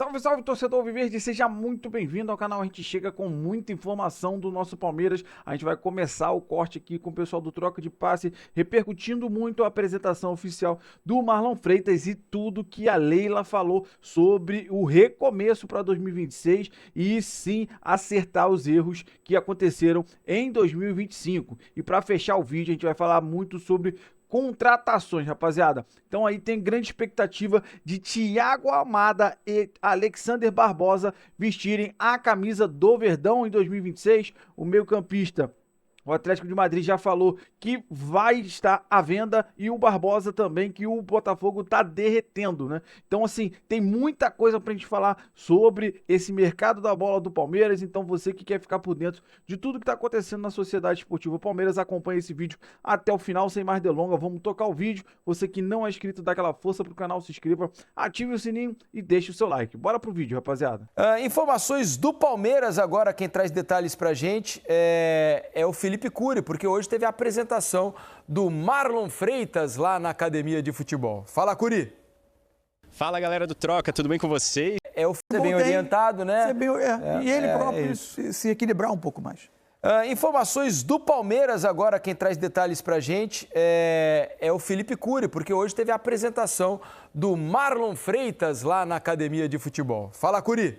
Salve, salve, torcedor alviverde, seja muito bem-vindo ao canal. A gente chega com muita informação do nosso Palmeiras. A gente vai começar o corte aqui com o pessoal do Troca de Passe, repercutindo muito a apresentação oficial do Marlon Freitas e tudo que a Leila falou sobre o recomeço para 2026 e sim acertar os erros que aconteceram em 2025. E para fechar o vídeo, a gente vai falar muito sobre contratações, rapaziada. Então aí tem grande expectativa de Thiago Almada e Alexander Barbosa vestirem a camisa do Verdão em 2026. O meio-campista, o Atlético de Madrid já falou que vai estar à venda e o Barbosa também, que o Botafogo tá derretendo, né? Então, assim, tem muita coisa pra gente falar sobre esse mercado da bola do Palmeiras. Então, você que quer ficar por dentro de tudo que tá acontecendo na Sociedade Esportiva Palmeiras, acompanhe esse vídeo até o final, sem mais delongas. Vamos tocar o vídeo. Você que não é inscrito, dá aquela força pro canal, se inscreva, ative o sininho e deixe o seu like. Bora pro vídeo, rapaziada. Informações do Palmeiras agora, quem traz detalhes pra gente é o Felipe Cury, porque hoje teve a apresentação do Marlon Freitas lá na academia de futebol. Fala, Cury. Fala, galera do Troca, tudo bem com vocês? Ser bem orientado, né? E ele próprio se equilibrar um pouco mais. Informações do Palmeiras agora, quem traz detalhes pra gente é o Felipe Cury, porque hoje teve a apresentação do Marlon Freitas lá na academia de futebol. Fala, Cury.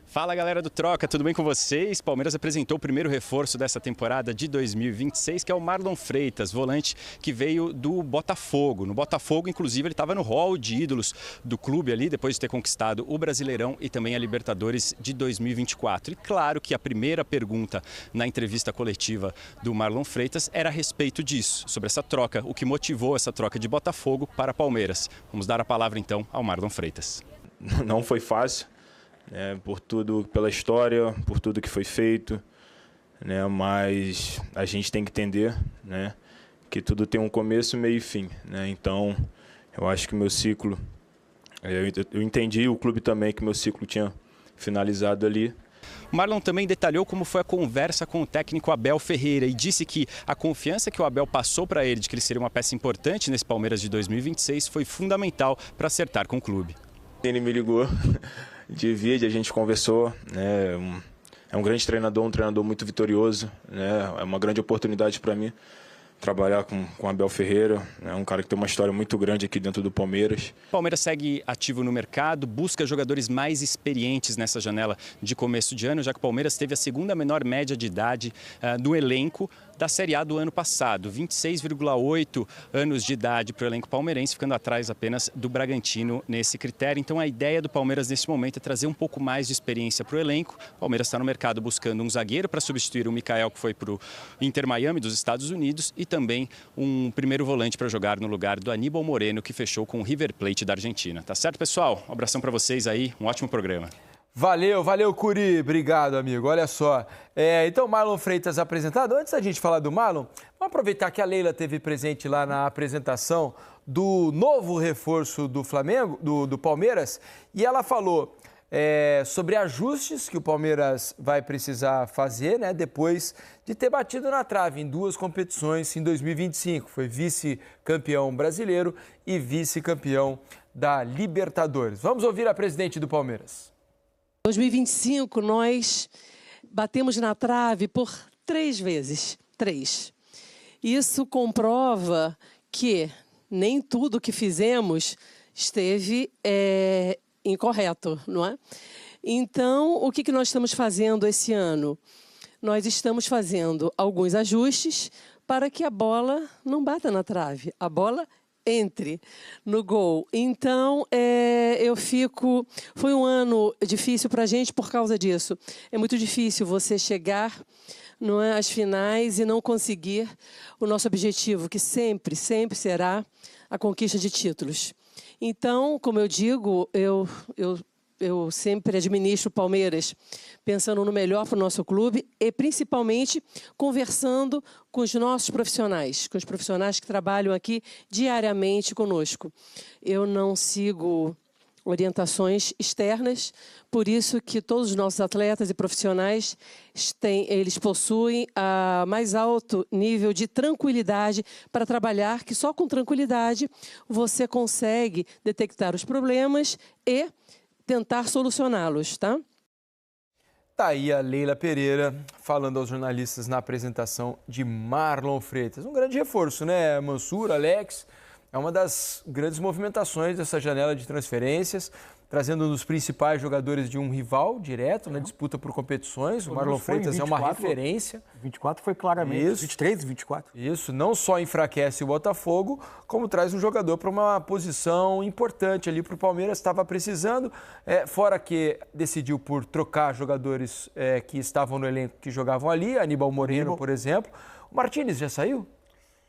Fala, galera do Troca, tudo bem com vocês? Palmeiras apresentou o primeiro reforço dessa temporada de 2026, que é o Marlon Freitas, volante que veio do Botafogo. No Botafogo, inclusive, ele estava no hall de ídolos do clube ali, depois de ter conquistado o Brasileirão e também a Libertadores de 2024. E claro que a primeira pergunta na entrevista coletiva do Marlon Freitas era a respeito disso, sobre essa troca, o que motivou essa troca de Botafogo para Palmeiras. Vamos dar a palavra então ao Marlon Freitas. Não foi fácil. Por tudo, pela história, por tudo que foi feito, né? Mas a gente tem que entender, né, que tudo tem um começo, meio e fim, né? Então, eu acho que meu ciclo, eu entendi, o clube também, que meu ciclo tinha finalizado ali. Marlon também detalhou como foi a conversa com o técnico Abel Ferreira e disse que a confiança que o Abel passou para ele de que ele seria uma peça importante nesse Palmeiras de 2026 foi fundamental para acertar com o clube. Ele me ligou de vídeo, a gente conversou, né? É um grande treinador, um treinador muito vitorioso, né? É uma grande oportunidade para mim trabalhar com Abel Ferreira, né? Um cara que tem uma história muito grande aqui dentro do Palmeiras. O Palmeiras segue ativo no mercado, busca jogadores mais experientes nessa janela de começo de ano, já que o Palmeiras teve a segunda menor média de idade do elenco da Série A do ano passado, 26,8 anos de idade para o elenco palmeirense, ficando atrás apenas do Bragantino nesse critério. Então a ideia do Palmeiras nesse momento é trazer um pouco mais de experiência para o elenco. O Palmeiras está no mercado buscando um zagueiro para substituir o Mikael, que foi para o Inter Miami dos Estados Unidos, e também um primeiro volante para jogar no lugar do Aníbal Moreno, que fechou com o River Plate da Argentina. Tá certo, pessoal? Um abração para vocês aí, um ótimo programa. Valeu, Cury. Obrigado, amigo. Olha só. Então, Marlon Freitas apresentado. Antes da gente falar do Marlon, vamos aproveitar que a Leila esteve presente lá na apresentação do novo reforço do Flamengo, do Palmeiras, e ela falou sobre ajustes que o Palmeiras vai precisar fazer, né, depois de ter batido na trave em duas competições em 2025. Foi vice-campeão brasileiro e vice-campeão da Libertadores. Vamos ouvir a presidente do Palmeiras. 2025, nós batemos na trave por 3 vezes. 3. Isso comprova que nem tudo que fizemos esteve incorreto, não é? Então, o que nós estamos fazendo esse ano? Nós estamos fazendo alguns ajustes para que a bola não bata na trave. A bola entre no gol. Então, foi um ano difícil para a gente por causa disso. É muito difícil você chegar, não é, às finais e não conseguir o nosso objetivo, que sempre será a conquista de títulos. Então, como eu digo, eu sempre administro o Palmeiras pensando no melhor para o nosso clube e, principalmente, conversando com os nossos profissionais, com os profissionais que trabalham aqui diariamente conosco. Eu não sigo orientações externas, por isso que todos os nossos atletas e profissionais eles possuem a mais alto nível de tranquilidade para trabalhar, que só com tranquilidade você consegue detectar os problemas e tentar solucioná-los, tá? Tá aí a Leila Pereira falando aos jornalistas na apresentação de Marlon Freitas. Um grande reforço, né, Mansur, Alex? É uma das grandes movimentações dessa janela de transferências, trazendo um dos principais jogadores de um rival direto na disputa por competições. O Marlon Freitas é uma referência. 24 foi claramente, Isso. 23 e 24. Isso, não só enfraquece o Botafogo, como traz um jogador para uma posição importante ali para o Palmeiras, estava precisando. Fora que decidiu por trocar jogadores que estavam no elenco que jogavam ali, Aníbal Moreno, por exemplo. O Martínez já saiu?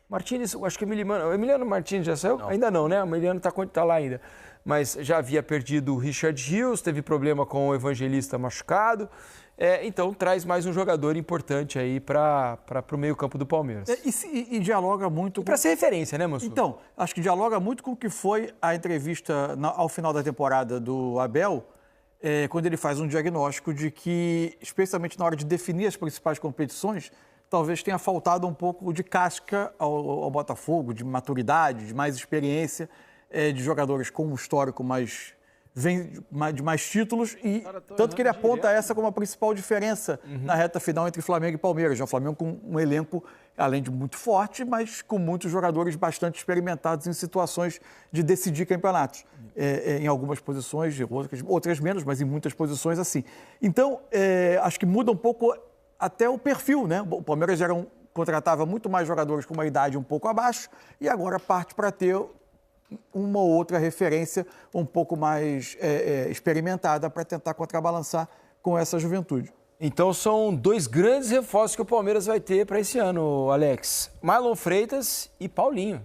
Martínez, eu acho que o Emiliano Martínez já saiu? Não. Ainda não, né? O Emiliano está lá ainda. Mas já havia perdido o Richard Rios, teve problema com o Evangelista machucado. Então traz mais um jogador importante aí para o meio-campo do Palmeiras. E dialoga muito. Para ser referência, né, Mansur? Então, acho que dialoga muito com o que foi a entrevista ao final da temporada do Abel, quando ele faz um diagnóstico de que, especialmente na hora de definir as principais competições, talvez tenha faltado um pouco de casca ao Botafogo, de maturidade, de mais experiência, de jogadores com um histórico de mais títulos, e tanto que ele aponta essa como a principal diferença na reta final entre Flamengo e Palmeiras. O Flamengo com um elenco, além de muito forte, mas com muitos jogadores bastante experimentados em situações de decidir campeonatos. Em algumas posições, outras menos, mas em muitas posições assim. Então, acho que muda um pouco até o perfil, né? O Palmeiras contratava muito mais jogadores com uma idade um pouco abaixo e agora parte para ter uma ou outra referência um pouco mais experimentada para tentar contrabalançar com essa juventude. Então são dois grandes reforços que o Palmeiras vai ter para esse ano, Alex. Marlon Freitas e Paulinho.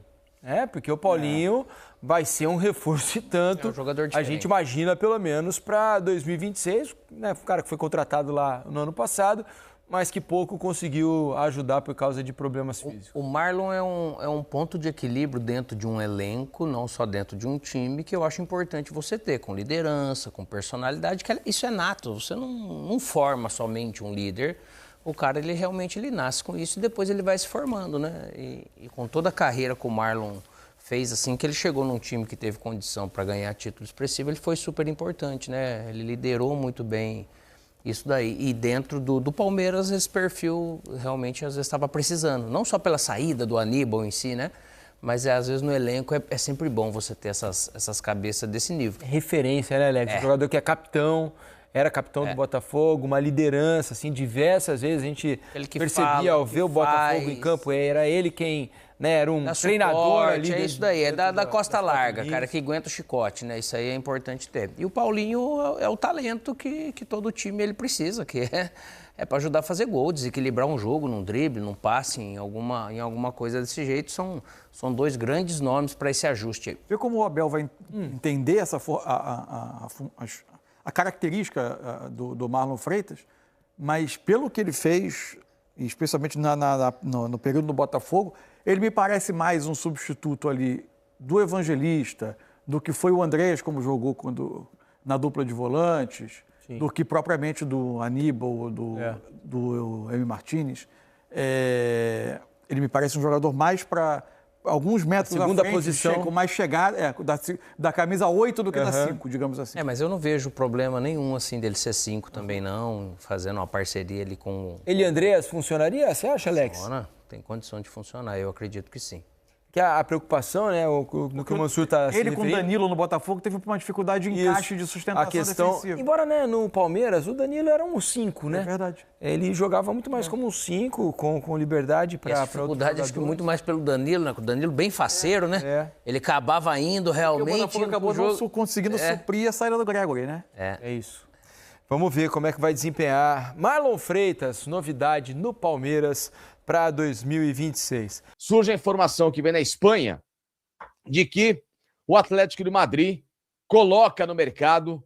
Porque o Paulinho vai ser um reforço e tanto. Um jogador a gente imagina pelo menos para 2026, né? Um cara que foi contratado lá no ano passado, mas que pouco conseguiu ajudar por causa de problemas físicos. O Marlon é um ponto de equilíbrio dentro de um elenco, não só dentro de um time, que eu acho importante você ter, com liderança, com personalidade, que isso é nato, você não forma somente um líder, o cara ele realmente nasce com isso e depois ele vai se formando, né? E com toda a carreira que o Marlon fez, assim, que ele chegou num time que teve condição para ganhar título expressivo, ele foi super importante, né? Ele liderou muito bem isso daí. E dentro do Palmeiras, esse perfil realmente às vezes estava precisando. Não só pela saída do Aníbal em si, né? Mas às vezes no elenco é sempre bom você ter essas cabeças desse nível. Referência, né, Alex? Um jogador que é capitão, era capitão do Botafogo, uma liderança, assim, diversas vezes a gente percebia ao ver o Botafogo em campo, era ele quem, né, era um treinador ali. É isso daí, é da costa larga, cara, que aguenta o chicote, né? Isso aí é importante ter. E o Paulinho é o talento que todo time ele precisa, que é para ajudar a fazer gol, desequilibrar um jogo, num drible, num passe, em alguma coisa desse jeito. São dois grandes nomes para esse ajuste aí. Vê como o Abel vai entender a característica do Marlon Freitas, mas pelo que ele fez, especialmente no período do Botafogo, ele me parece mais um substituto ali do Evangelista, do que foi o Andrés, como jogou na dupla de volantes, do que propriamente do Aníbal, do Emi Martínez. Ele me parece um jogador mais para alguns metros na frente, posição, com mais chegada, da camisa 8 do que da 5, digamos assim. Mas eu não vejo problema nenhum assim dele ser 5 também não, fazendo uma parceria ali com... Ele e Andreas funcionaria, você acha, Alex? Funciona, tem condição de funcionar, eu acredito que sim. Que a preocupação, né, no que o Mansur está se Ele referindo, com o Danilo no Botafogo teve uma dificuldade de encaixe de sustentação defensiva. Embora, né, no Palmeiras, o Danilo era um 5, né? É verdade. Ele jogava muito mais como um 5, com liberdade para outros dificuldade, acho que muito mais pelo Danilo, né? O Danilo bem faceiro, né? Ele acabava indo realmente... O Botafogo acabou não conseguindo suprir a saída do Gregory, né? É isso. Vamos ver como é que vai desempenhar Marlon Freitas, novidade no Palmeiras para 2026. Surge a informação que vem na Espanha de que o Atlético de Madrid coloca no mercado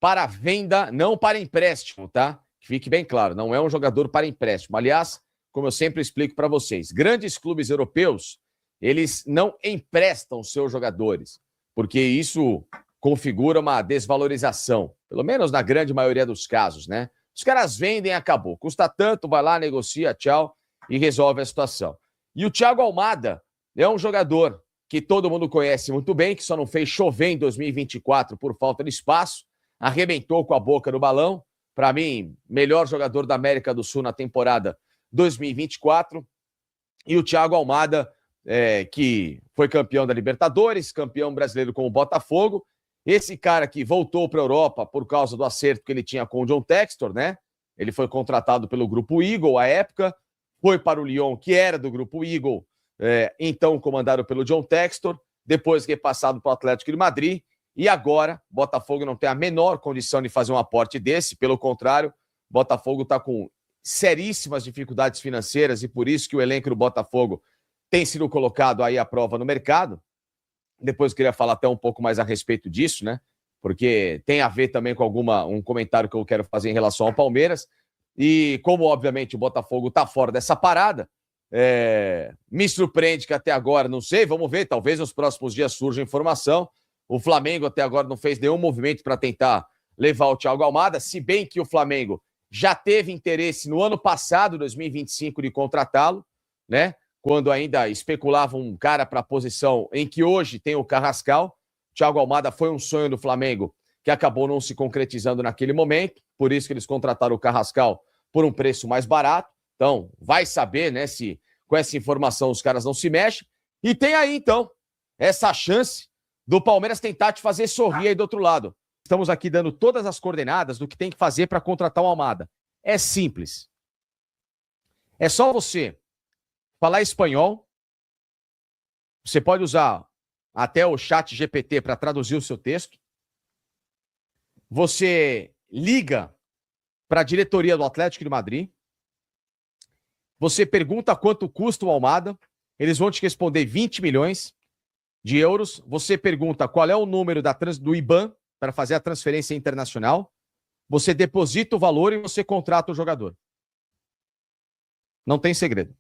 para venda, não para empréstimo, tá? Que fique bem claro, não é um jogador para empréstimo. Aliás, como eu sempre explico para vocês, grandes clubes europeus, eles não emprestam seus jogadores, porque isso configura uma desvalorização, pelo menos na grande maioria dos casos, né? Os caras vendem, acabou. Custa tanto, vai lá, negocia, tchau, e resolve a situação. E o Thiago Almada é um jogador que todo mundo conhece muito bem, que só não fez chover em 2024 por falta de espaço, arrebentou com a boca no balão. Para mim, melhor jogador da América do Sul na temporada 2024. E o Thiago Almada, que foi campeão da Libertadores, campeão brasileiro com o Botafogo. Esse cara que voltou para a Europa por causa do acerto que ele tinha com o John Textor, né? Ele foi contratado pelo Grupo Eagle à época, foi para o Lyon, que era do Grupo Eagle, então comandado pelo John Textor, depois repassado para o Atlético de Madrid, e agora o Botafogo não tem a menor condição de fazer um aporte desse, pelo contrário, o Botafogo está com seríssimas dificuldades financeiras e por isso que o elenco do Botafogo tem sido colocado aí à prova no mercado. Depois eu queria falar até um pouco mais a respeito disso, né? Porque tem a ver também com um comentário que eu quero fazer em relação ao Palmeiras. E como, obviamente, o Botafogo está fora dessa parada, me surpreende que até agora, não sei, vamos ver, talvez nos próximos dias surja informação. O Flamengo até agora não fez nenhum movimento para tentar levar o Thiago Almada, se bem que o Flamengo já teve interesse no ano passado, 2025, de contratá-lo, né? Quando ainda especulava um cara para a posição em que hoje tem o Carrascal. Thiago Almada foi um sonho do Flamengo que acabou não se concretizando naquele momento, por isso que eles contrataram o Carrascal por um preço mais barato. Então, vai saber, né, se com essa informação os caras não se mexem. E tem aí, então, essa chance do Palmeiras tentar te fazer sorrir aí do outro lado. Estamos aqui dando todas as coordenadas do que tem que fazer para contratar o Almada. É simples. É só você falar espanhol. Você pode usar até o chat GPT para traduzir o seu texto. Você liga para a diretoria do Atlético de Madrid. Você pergunta quanto custa o Almada. Eles vão te responder 20 milhões de euros. Você pergunta qual é o número do IBAN para fazer a transferência internacional. Você deposita o valor e você contrata o jogador. Não tem segredo.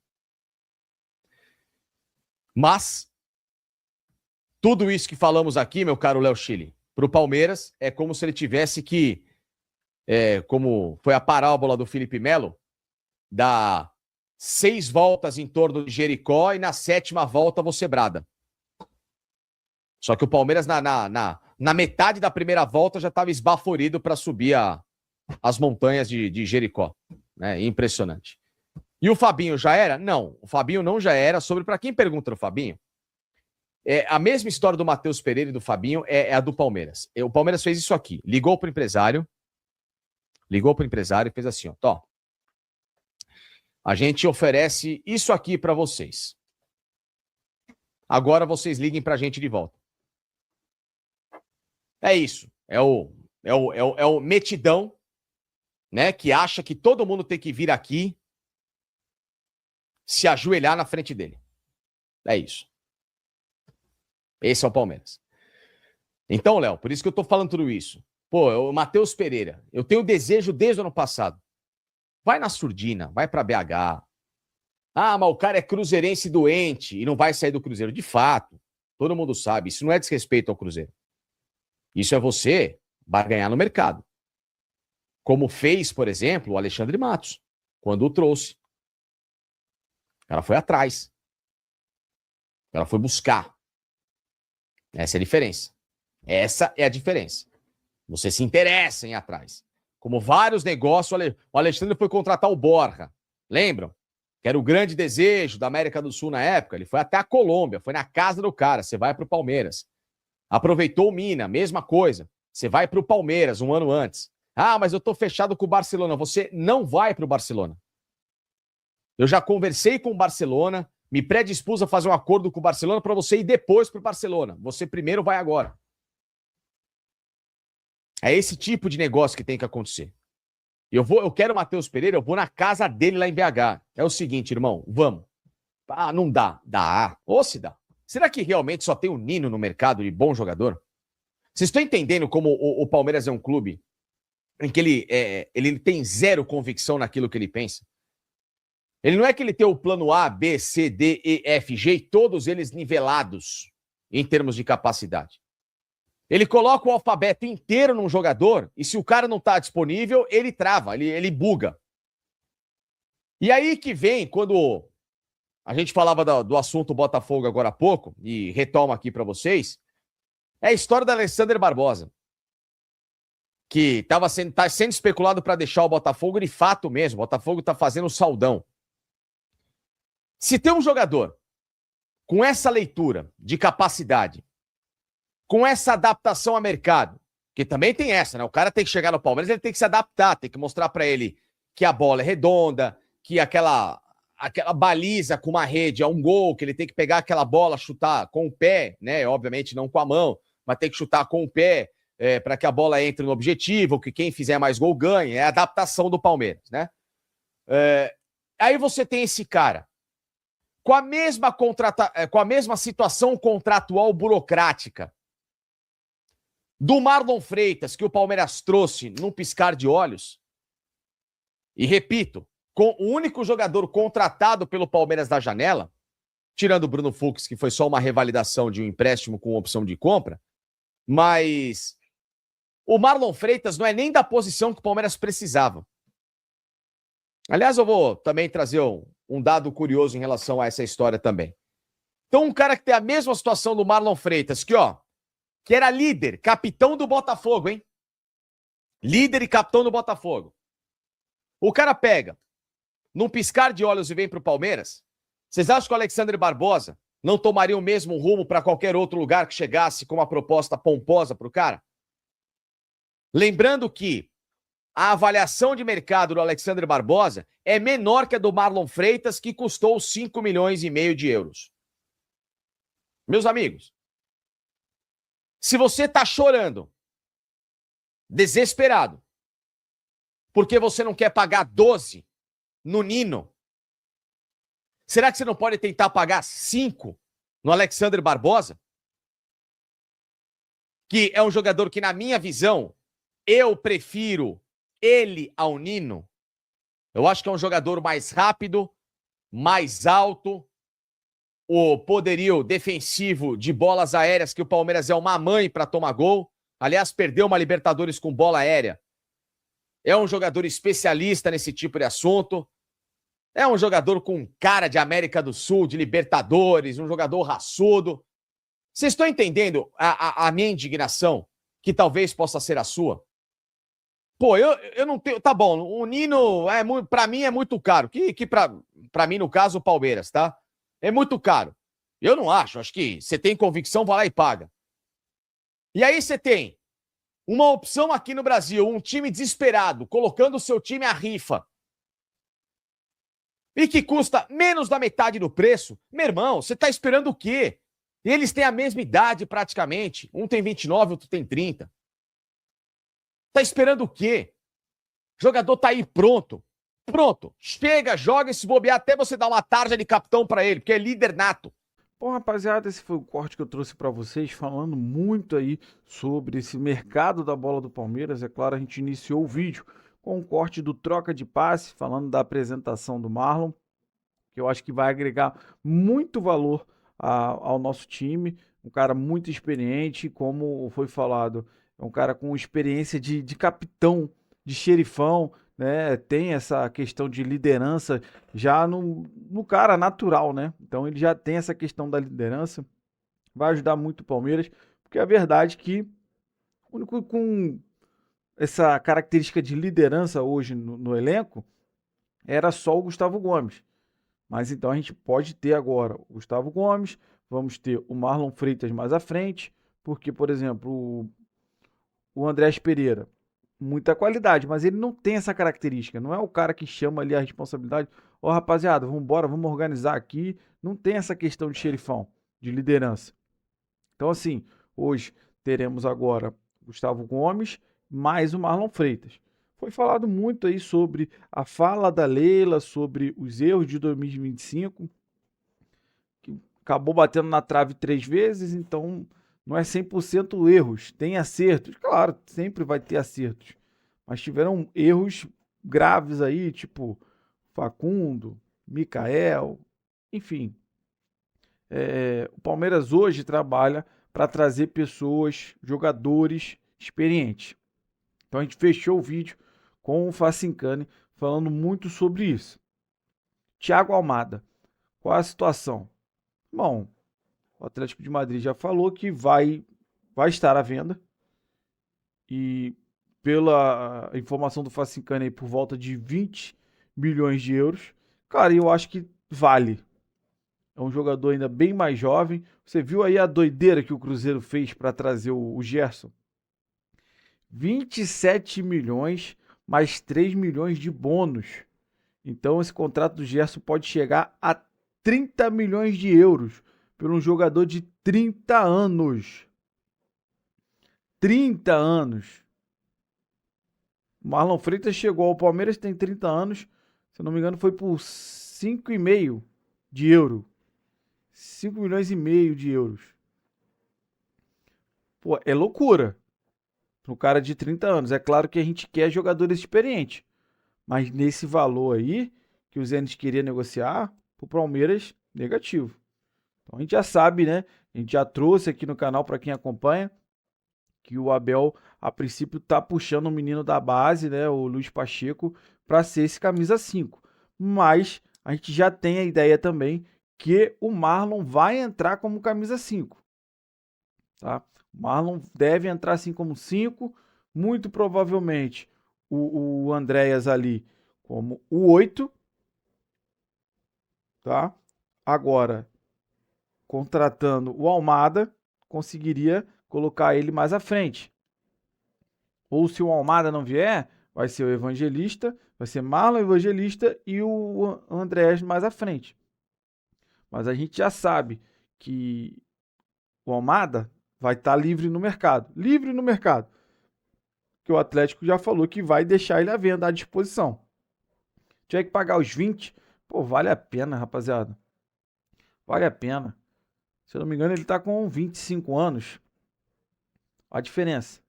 Mas tudo isso que falamos aqui, meu caro Léo Chile, para o Palmeiras é como se ele tivesse que, como foi a parábola do Felipe Melo, dar 6 voltas em torno de Jericó e na 7ª volta você brada. Só que o Palmeiras na metade da primeira volta já estava esbaforido para subir as montanhas de Jericó. Né? Impressionante. E o Fabinho já era? Não, o Fabinho não já era. Para quem pergunta do Fabinho, a mesma história do Matheus Pereira e do Fabinho é a do Palmeiras. O Palmeiras fez isso aqui, ligou para o empresário e fez assim, ó, a gente oferece isso aqui para vocês. Agora vocês liguem para a gente de volta. É isso, é o metidão, né, que acha que todo mundo tem que vir aqui se ajoelhar na frente dele. É isso. Esse é o Palmeiras. Então, Léo, por isso que eu tô falando tudo isso. Pô, o Matheus Pereira, eu tenho desejo desde o ano passado. Vai na surdina, vai pra BH. Ah, mas o cara é cruzeirense doente e não vai sair do Cruzeiro. De fato, todo mundo sabe, isso não é desrespeito ao Cruzeiro. Isso é você barganhar no mercado. Como fez, por exemplo, o Alexandre Matos, quando o trouxe. O cara foi atrás. O cara foi buscar. Essa é a diferença. Essa é a diferença. Você se interessa em ir atrás. Como vários negócios, o Alexandre foi contratar o Borja. Lembram? Que era o grande desejo da América do Sul na época. Ele foi até a Colômbia, foi na casa do cara. Você vai para o Palmeiras. Aproveitou o Mina, mesma coisa. Você vai para o Palmeiras um ano antes. Ah, mas eu estou fechado com o Barcelona. Você não vai para o Barcelona. Eu já conversei com o Barcelona, me predispus a fazer um acordo com o Barcelona para você ir depois para o Barcelona. Você primeiro vai agora. É esse tipo de negócio que tem que acontecer. Eu quero o Matheus Pereira, eu vou na casa dele lá em BH. É o seguinte, irmão, vamos. Ah, não dá. Dá. Ou se dá. Será que realmente só tem o Nino no mercado de bom jogador? Vocês estão entendendo como o Palmeiras é um clube em que ele tem zero convicção naquilo que ele pensa? Ele não é que ele tem o plano A, B, C, D, E, F, G, e todos eles nivelados em termos de capacidade. Ele coloca o alfabeto inteiro num jogador e se o cara não está disponível, ele trava, ele buga. E aí que vem, quando a gente falava do assunto Botafogo agora há pouco, e retomo aqui para vocês, é a história da Alexander Barbosa. que tá sendo especulado para deixar o Botafogo, de fato mesmo, o Botafogo está fazendo saldão. Se tem um jogador com essa leitura de capacidade, com essa adaptação a mercado, que também tem essa, né? O cara tem que chegar no Palmeiras, ele tem que se adaptar, tem que mostrar para ele que a bola é redonda, que aquela baliza com uma rede é um gol, que ele tem que pegar aquela bola, chutar com o pé, né? Obviamente não com a mão, mas tem que chutar com o pé para que a bola entre no objetivo, que quem fizer mais gol ganhe. É a adaptação do Palmeiras, né? Aí você tem esse cara com a mesma situação contratual burocrática do Marlon Freitas, que o Palmeiras trouxe num piscar de olhos. E repito, com o único jogador contratado pelo Palmeiras da janela, tirando o Bruno Fux, que foi só uma revalidação de um empréstimo com opção de compra, mas o Marlon Freitas não é nem da posição que o Palmeiras precisava. Aliás, eu vou também trazer um dado curioso em relação a essa história também. Então, um cara que tem a mesma situação do Marlon Freitas, que era líder, capitão do Botafogo, hein? Líder e capitão do Botafogo. O cara pega, num piscar de olhos e vem pro Palmeiras. Vocês acham que o Alexandre Barbosa não tomaria o mesmo rumo para qualquer outro lugar que chegasse com uma proposta pomposa pro cara? Lembrando que a avaliação de mercado do Alexandre Barbosa é menor que a do Marlon Freitas, que custou 5,5 milhões de euros. Meus amigos, se você tá chorando, desesperado, porque você não quer pagar 12 no Nino, será que você não pode tentar pagar 5 no Alexandre Barbosa? Que é um jogador que, na minha visão, eu prefiro ele ao Nino. Eu acho que é um jogador mais rápido, mais alto, o poderio defensivo de bolas aéreas, que o Palmeiras é uma mãe para tomar gol. Aliás, perdeu uma Libertadores com bola aérea. É um jogador especialista nesse tipo de assunto. É um jogador com cara de América do Sul, de Libertadores, um jogador raçudo. Vocês estão entendendo a minha indignação, que talvez possa ser a sua? Pô, eu não tenho... Tá bom, o Nino, pra mim, é muito caro. Que pra mim, no caso, o Palmeiras, tá? É muito caro. Eu não acho. Acho que você tem convicção, vai lá e paga. E aí você tem uma opção aqui no Brasil, um time desesperado, colocando o seu time à rifa, e que custa menos da metade do preço. Meu irmão, você tá esperando o quê? Eles têm a mesma idade praticamente. Um tem 29, outro tem 30. Tá esperando o quê? O jogador tá aí pronto. Pronto. Chega, joga e se bobear até você dar uma tarja de capitão pra ele, porque é líder nato. Bom, rapaziada, esse foi o corte que eu trouxe para vocês, falando muito aí sobre esse mercado da bola do Palmeiras. É claro, a gente iniciou o vídeo com um corte do troca de passe, falando da apresentação do Marlon, que eu acho que vai agregar muito valor ao nosso time. Um cara muito experiente, como foi falado, é um cara com experiência de capitão, de xerifão, né? Tem essa questão de liderança já no cara natural, né? Então ele já tem essa questão da liderança, vai ajudar muito o Palmeiras, porque a verdade é que o único com essa característica de liderança hoje no elenco era só o Gustavo Gomes. Mas então a gente pode ter agora o Gustavo Gomes, vamos ter o Marlon Freitas mais à frente, porque, por exemplo, o Andrés Pereira, muita qualidade, mas ele não tem essa característica, não é o cara que chama ali a responsabilidade, ó, rapaziada, vamos embora, vamos organizar aqui, não tem essa questão de xerifão, de liderança. Então assim, hoje teremos agora Gustavo Gomes, mais o Marlon Freitas. Foi falado muito aí sobre a fala da Leila, sobre os erros de 2025, que acabou batendo na trave 3 vezes, então não é 100% erros, tem acertos. Claro, sempre vai ter acertos, mas tiveram erros graves aí, tipo Facundo, Mikael, enfim. O Palmeiras hoje trabalha para trazer pessoas, jogadores experientes. Então a gente fechou o vídeo com o Facincani falando muito sobre isso. Thiago Almada, qual é a situação? Bom, o Atlético de Madrid já falou que vai estar à venda e pela informação do Facincani aí, por volta de 20 milhões de euros. Cara, eu acho que vale. É um jogador ainda bem mais jovem. Você viu aí a doideira que o Cruzeiro fez para trazer o Gerson? 27 milhões mais 3 milhões de bônus. Então esse contrato do Gerson pode chegar a 30 milhões de euros por um jogador de 30 anos. 30 anos. Marlon Freitas chegou ao Palmeiras, tem 30 anos. Se eu não me engano, foi por 5,5 de euro. 5 milhões e meio de euros. Pô, é loucura. Para um cara de 30 anos. É claro que a gente quer jogadores experientes. Mas nesse valor aí, que o Zenit queria negociar, pro Palmeiras, negativo. Então a gente já sabe, né? A gente já trouxe aqui no canal para quem acompanha, que o Abel, a princípio, tá puxando o menino da base, né? O Luiz Pacheco, para ser esse camisa 5. Mas a gente já tem a ideia também que o Marlon vai entrar como camisa 5. Tá? O Marlon deve entrar assim como 5, muito provavelmente o Andréas ali como o 8. Tá? Agora, contratando o Almada, conseguiria colocar ele mais à frente. Ou se o Almada não vier, vai ser o Evangelista, vai ser Marlon Evangelista e o Andréas mais à frente. Mas a gente já sabe que o Almada vai estar livre no mercado. Livre no mercado. Que o Atlético já falou que vai deixar ele à venda, à disposição. Tiver que pagar os 20, pô, vale a pena, rapaziada. Vale a pena. Se eu não me engano, ele está com 25 anos. A diferença.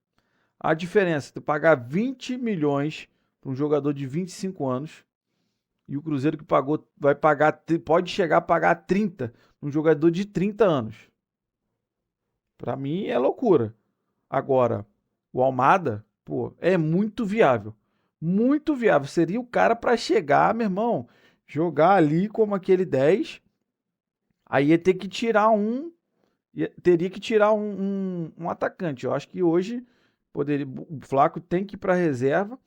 A diferença de pagar 20 milhões para um jogador de 25 anos e o Cruzeiro que pagou, vai pagar, pode chegar a pagar 30 um jogador de 30 anos. Para mim é loucura. Agora, o Almada, pô, é muito viável. Muito viável. Seria o cara para chegar, meu irmão, jogar ali como aquele 10. Aí ia ter que tirar teria que tirar um atacante. Eu acho que hoje o Flaco tem que ir para reserva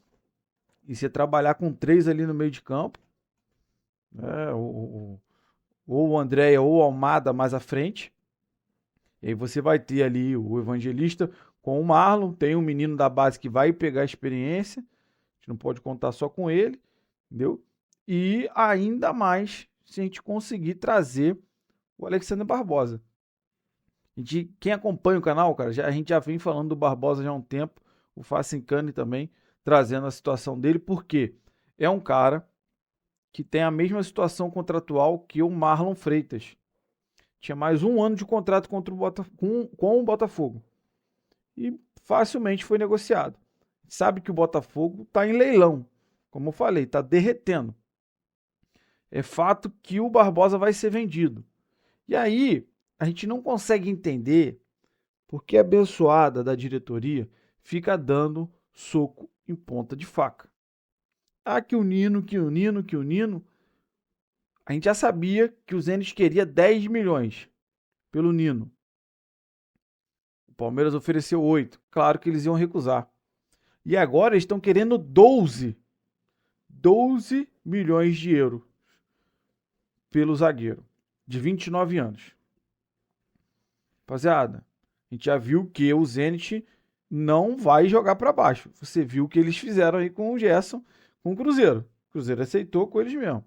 e se trabalhar com 3 ali no meio de campo. Ou o Andréia ou o Almada mais à frente. E aí você vai ter ali o Evangelista com o Marlon. Tem um menino da base que vai pegar a experiência. A gente não pode contar só com ele. Entendeu? E ainda mais se a gente conseguir trazer o Alexandre Barbosa. Quem acompanha o canal, cara, a gente já vem falando do Barbosa já há um tempo. O Facincani também trazendo a situação dele. Porque é um cara que tem a mesma situação contratual que o Marlon Freitas. Tinha mais 1 ano de contrato contra com o Botafogo. E facilmente foi negociado. Sabe que o Botafogo está em leilão. Como eu falei, está derretendo. É fato que o Barbosa vai ser vendido. E aí, a gente não consegue entender porque a abençoada da diretoria fica dando soco em ponta de faca. Ah, que o Nino. A gente já sabia que o Zenit queria 10 milhões pelo Nino. O Palmeiras ofereceu 8. Claro que eles iam recusar. E agora eles estão querendo 12 milhões de euros pelo zagueiro de 29 anos. Rapaziada, a gente já viu que o Zenit não vai jogar para baixo. Você viu o que eles fizeram aí com o Gerson, com o Cruzeiro. O Cruzeiro aceitou com eles mesmo.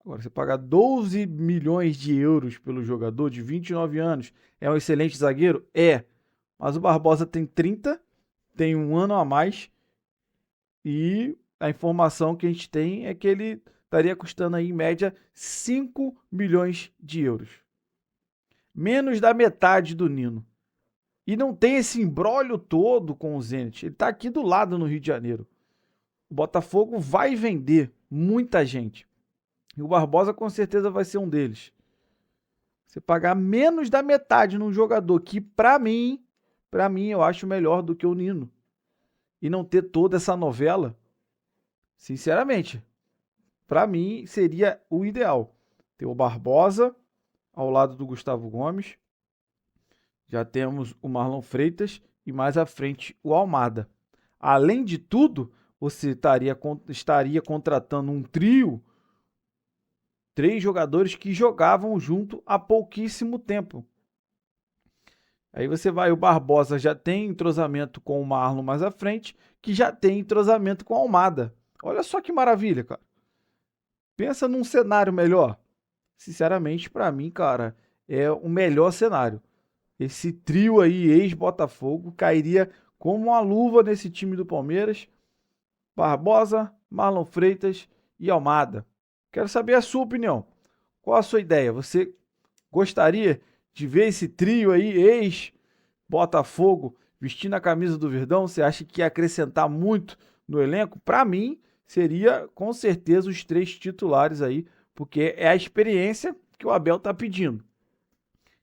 Agora, você pagar 12 milhões de euros pelo jogador de 29 anos, é um excelente zagueiro? É. Mas o Barbosa tem 30, tem 1 ano a mais e a informação que a gente tem é que ele estaria custando aí, em média, 5 milhões de euros. Menos da metade do Nino. E não tem esse imbróglio todo com o Zenit. Ele está aqui do lado no Rio de Janeiro. O Botafogo vai vender muita gente. E o Barbosa com certeza vai ser um deles. Você pagar menos da metade num jogador que, para mim, eu acho melhor do que o Nino. E não ter toda essa novela, sinceramente, para mim seria o ideal. Ter o Barbosa ao lado do Gustavo Gomes. Já temos o Marlon Freitas e mais à frente o Almada. Além de tudo, você estaria contratando um trio, 3 jogadores que jogavam junto há pouquíssimo tempo. Aí você vai, o Barbosa já tem entrosamento com o Marlon mais à frente, que já tem entrosamento com a Almada. Olha só que maravilha, cara. Pensa num cenário melhor. Sinceramente, para mim, cara, é o melhor cenário. Esse trio aí, ex-Botafogo, cairia como uma luva nesse time do Palmeiras. Barbosa, Marlon Freitas e Almada. Quero saber a sua opinião. Qual a sua ideia? Você gostaria de ver esse trio aí, ex-Botafogo, vestindo a camisa do Verdão? Você acha que ia acrescentar muito no elenco? Para mim, seria com certeza os 3 titulares aí, porque é a experiência que o Abel está pedindo.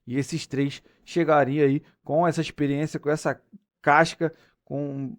E esses 3 chegariam aí com essa experiência, com essa casca, com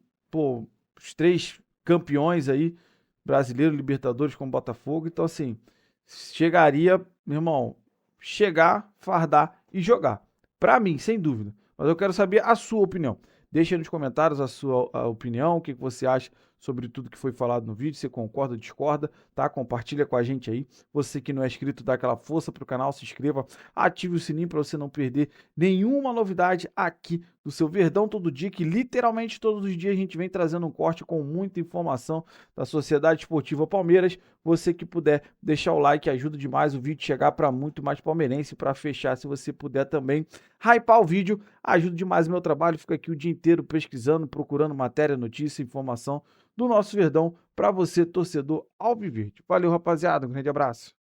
os 3 campeões aí, brasileiro, Libertadores com Botafogo. Então, assim, chegaria, meu irmão, chegar, fardar e jogar. Para mim, sem dúvida. Mas eu quero saber a sua opinião. Deixa aí nos comentários a sua opinião, o que você acha sobre tudo que foi falado no vídeo, você concorda ou discorda, tá? Compartilha com a gente aí. Você que não é inscrito, dá aquela força pro canal, se inscreva, ative o sininho para você não perder nenhuma novidade aqui do seu Verdão Todo Dia, que literalmente todos os dias a gente vem trazendo um corte com muita informação da Sociedade Esportiva Palmeiras. Você que puder deixar o like, ajuda demais o vídeo chegar para muito mais palmeirense. Para fechar, se você puder também hypar o vídeo, ajuda demais o meu trabalho. Fico aqui o dia inteiro pesquisando, procurando matéria, notícia, informação do nosso Verdão para você, torcedor alviverde. Valeu, rapaziada. Um grande abraço.